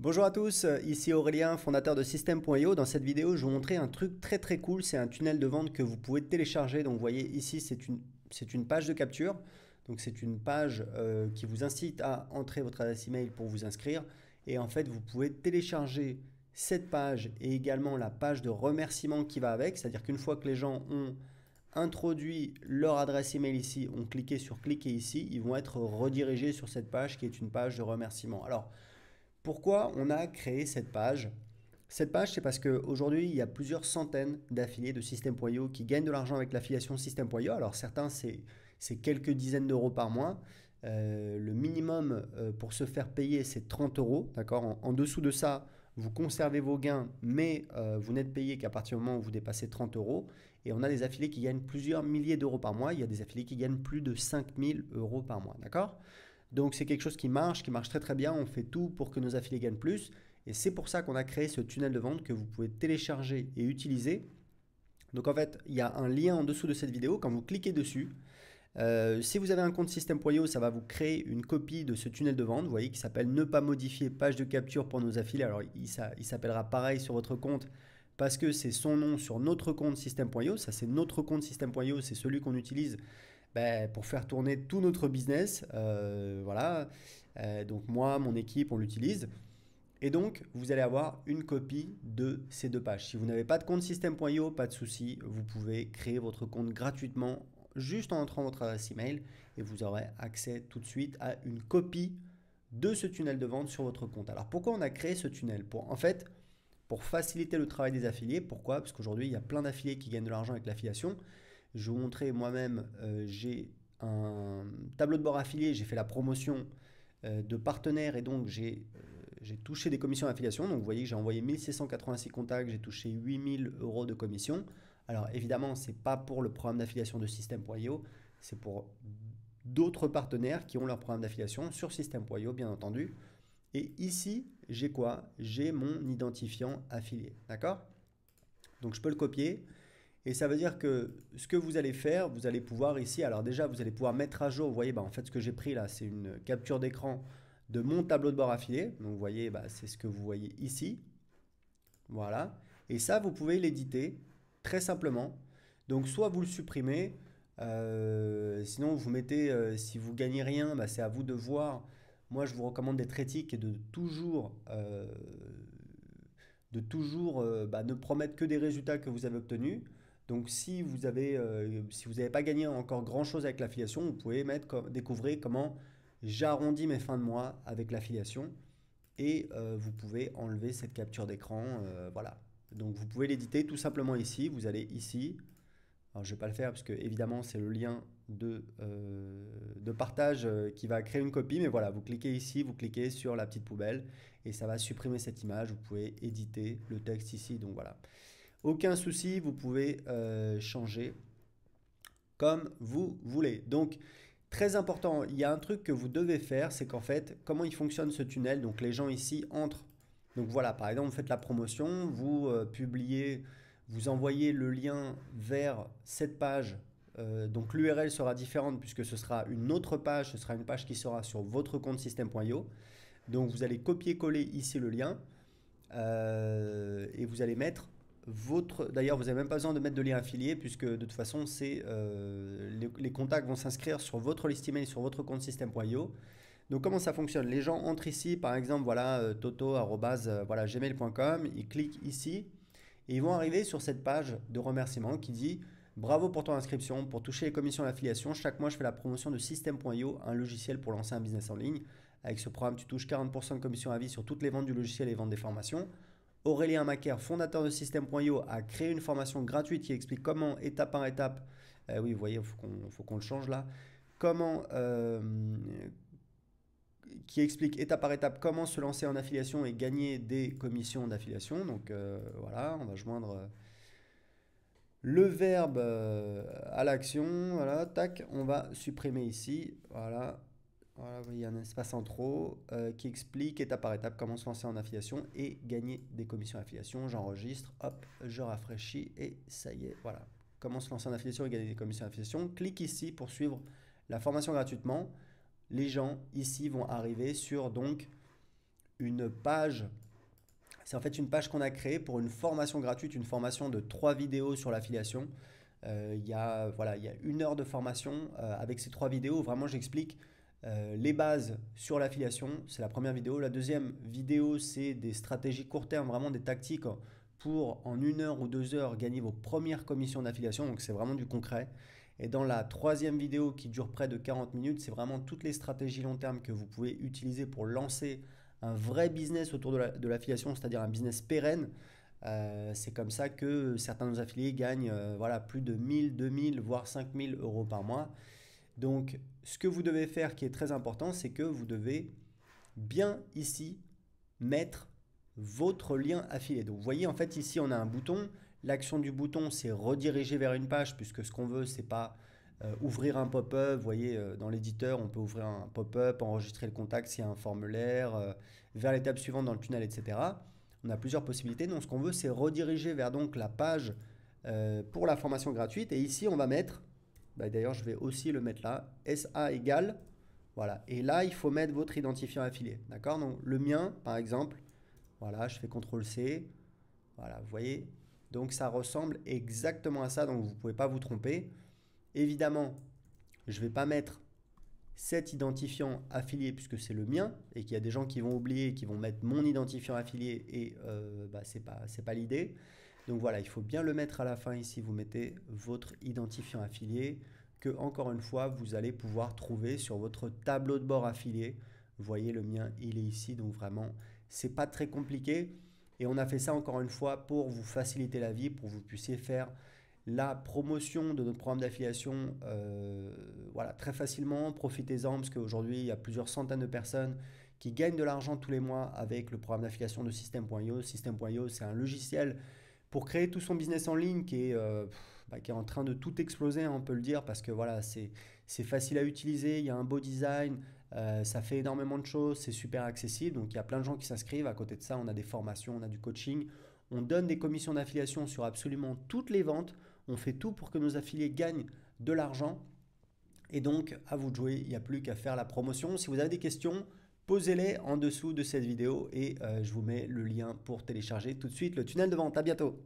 Bonjour à tous, ici Aurélien, fondateur de System.io. Dans cette vidéo, je vais vous montrer un truc très cool. C'est un tunnel de vente que vous pouvez télécharger. Donc vous voyez ici, c'est une page de capture. Donc c'est une page qui vous incite à entrer votre adresse email pour vous inscrire. Et en fait, vous pouvez télécharger cette page et également la page de remerciement qui va avec. C'est-à-dire qu'une fois que les gens ont introduit leur adresse email ici, ont cliqué sur cliquer ici, ils vont être redirigés sur cette page qui est une page de remerciement. Alors, pourquoi on a créé cette page? Cette page, c'est parce qu'aujourd'hui, il y a plusieurs centaines d'affiliés de System.io qui gagnent de l'argent avec l'affiliation System.io. Alors certains, c'est quelques dizaines d'euros par mois. Le minimum pour se faire payer, c'est 30 euros. D'accord? En dessous de ça, vous conservez vos gains, mais vous n'êtes payé qu'à partir du moment où vous dépassez 30 euros. Et on a des affiliés qui gagnent plusieurs milliers d'euros par mois. Il y a des affiliés qui gagnent plus de 5000 euros par mois. D'accord? Donc c'est quelque chose qui marche très bien. On fait tout pour que nos affiliés gagnent plus. Et c'est pour ça qu'on a créé ce tunnel de vente que vous pouvez télécharger et utiliser. Donc en fait, il y a un lien en dessous de cette vidéo. Quand vous cliquez dessus, si vous avez un compte System.io, ça va vous créer une copie de ce tunnel de vente, vous voyez, qui s'appelle ne pas modifier page de capture pour nos affiliés. Alors il s'appellera pareil sur votre compte parce que c'est son nom sur notre compte System.io. Ça, c'est notre compte System.io, c'est celui qu'on utilise pour faire tourner tout notre business. Voilà. Donc moi, mon équipe, on l'utilise. Et donc, vous allez avoir une copie de ces deux pages. Si vous n'avez pas de compte System.io, pas de souci, vous pouvez créer votre compte gratuitement juste en entrant votre adresse email et vous aurez accès tout de suite à une copie de ce tunnel de vente sur votre compte. Alors pourquoi on a créé ce tunnel? Pour faciliter le travail des affiliés. Pourquoi? Parce qu'aujourd'hui, il y a plein d'affiliés qui gagnent de l'argent avec l'affiliation. Je vais vous montrer moi-même, j'ai un tableau de bord affilié, j'ai fait la promotion de partenaires et donc j'ai touché des commissions d'affiliation. Donc vous voyez que j'ai envoyé 1686 contacts, j'ai touché 8000 euros de commission. Alors évidemment, ce n'est pas pour le programme d'affiliation de System.io, c'est pour d'autres partenaires qui ont leur programme d'affiliation sur System.io, bien entendu. Et ici, j'ai quoi? J'ai mon identifiant affilié. D'accord? Donc je peux le copier. Et ça veut dire que ce que vous allez faire, vous allez pouvoir ici, alors déjà vous allez pouvoir mettre à jour, vous voyez, en fait ce que j'ai pris là, c'est une capture d'écran de mon tableau de bord affilié. Donc vous voyez, c'est ce que vous voyez ici. Voilà. Et ça, vous pouvez l'éditer très simplement. Donc soit vous le supprimez, sinon vous mettez, si vous gagnez rien, c'est à vous de voir. Moi, je vous recommande d'être éthique et de toujours ne promettre que des résultats que vous avez obtenus. Donc si vous n'avez pas gagné encore grand-chose avec l'affiliation, vous pouvez découvrir comment j'arrondis mes fins de mois avec l'affiliation et vous pouvez enlever cette capture d'écran. Voilà. Donc vous pouvez l'éditer tout simplement ici. Vous allez ici. Alors je ne vais pas le faire parce que évidemment c'est le lien de partage qui va créer une copie. Mais voilà, vous cliquez ici, vous cliquez sur la petite poubelle et ça va supprimer cette image. Vous pouvez éditer le texte ici. Donc voilà. Aucun souci, vous pouvez changer comme vous voulez. Donc, très important, il y a un truc que vous devez faire, c'est qu'en fait, comment il fonctionne ce tunnel? Donc, les gens ici entrent. Donc voilà, par exemple, vous faites la promotion, vous publiez, vous envoyez le lien vers cette page. Donc l'URL sera différente puisque ce sera une autre page, ce sera une page qui sera sur votre compte System.io. Donc vous allez copier-coller ici le lien et vous allez mettre votre. D'ailleurs, vous n'avez même pas besoin de mettre de lien affilié puisque de toute façon, les contacts vont s'inscrire sur votre liste email, sur votre compte System.io. Donc comment ça fonctionne? Les gens entrent ici, par exemple, voilà, toto@voilà, gmail.com, ils cliquent ici et ils vont arriver sur cette page de remerciement qui dit bravo pour ton inscription, pour toucher les commissions d'affiliation. Chaque mois, je fais la promotion de System.io, un logiciel pour lancer un business en ligne. Avec ce programme, tu touches 40% de commission à vie sur toutes les ventes du logiciel et ventes des formations. Aurélien Macaire, fondateur de System.io, a créé une formation gratuite qui explique comment, étape par étape, oui, vous voyez, il faut qu'on le change là, comment, qui explique étape par étape comment se lancer en affiliation et gagner des commissions d'affiliation. Donc voilà, on va joindre le verbe à l'action. Voilà, tac, on va supprimer ici. Voilà, voilà, il y a un espace en trop qui explique étape par étape comment se lancer en affiliation et gagner des commissions d'affiliation. J'enregistre, hop, je rafraîchis et ça y est, voilà. Comment se lancer en affiliation et gagner des commissions d'affiliation. Clique ici pour suivre la formation gratuitement. Les gens ici vont arriver sur donc une page. C'est en fait une page qu'on a créée pour une formation gratuite, une formation de 3 vidéos sur l'affiliation. Voilà, il y a 1 heure de formation avec ces 3 vidéos. Vraiment, j'explique les bases sur l'affiliation. C'est la première vidéo. La deuxième vidéo, c'est des stratégies court terme, vraiment des tactiques pour en 1 heure ou 2 heures gagner vos premières commissions d'affiliation. Donc, c'est vraiment du concret. Et dans la troisième vidéo qui dure près de 40 minutes, c'est vraiment toutes les stratégies long terme que vous pouvez utiliser pour lancer un vrai business autour de l'affiliation, c'est-à-dire un business pérenne. C'est comme ça que certains de nos affiliés gagnent voilà, plus de 1000, 2000, voire 5000 euros par mois. Donc, ce que vous devez faire qui est très important, c'est que vous devez bien ici mettre votre lien affilié. Donc, vous voyez, en fait, ici, on a un bouton. L'action du bouton, c'est rediriger vers une page, puisque ce qu'on veut, c'est pas ouvrir un pop-up. Vous voyez, dans l'éditeur, on peut ouvrir un pop-up, enregistrer le contact s'il y a un formulaire, vers l'étape suivante dans le tunnel, etc. On a plusieurs possibilités. Donc, ce qu'on veut, c'est rediriger vers donc, la page pour la formation gratuite. Et ici, on va mettre, d'ailleurs, je vais aussi le mettre là, SA égale. Voilà. Et là, il faut mettre votre identifiant affilié. D'accord? Donc, le mien, par exemple, voilà, je fais CTRL-C. Voilà, vous voyez. Donc, ça ressemble exactement à ça. Donc, vous ne pouvez pas vous tromper. Évidemment, je ne vais pas mettre cet identifiant affilié puisque c'est le mien et qu'il y a des gens qui vont oublier et qui vont mettre mon identifiant affilié et c'est pas l'idée. Donc voilà, il faut bien le mettre à la fin ici, vous mettez votre identifiant affilié que encore une fois vous allez pouvoir trouver sur votre tableau de bord affilié. Vous voyez le mien, il est ici, donc vraiment c'est pas très compliqué et on a fait ça encore une fois pour vous faciliter la vie, pour que vous puissiez faire la promotion de notre programme d'affiliation voilà, très facilement. Profitez-en parce qu'aujourd'hui, il y a plusieurs centaines de personnes qui gagnent de l'argent tous les mois avec le programme d'affiliation de System.io. System.io, c'est un logiciel pour créer tout son business en ligne qui est en train de tout exploser, hein, on peut le dire, parce que voilà, c'est facile à utiliser, il y a un beau design, ça fait énormément de choses, c'est super accessible. Donc il y a plein de gens qui s'inscrivent. À côté de ça, on a des formations, on a du coaching. On donne des commissions d'affiliation sur absolument toutes les ventes. On fait tout pour que nos affiliés gagnent de l'argent. Et donc, à vous de jouer, il n'y a plus qu'à faire la promotion. Si vous avez des questions, posez-les en dessous de cette vidéo et je vous mets le lien pour télécharger tout de suite le tunnel de vente. À bientôt.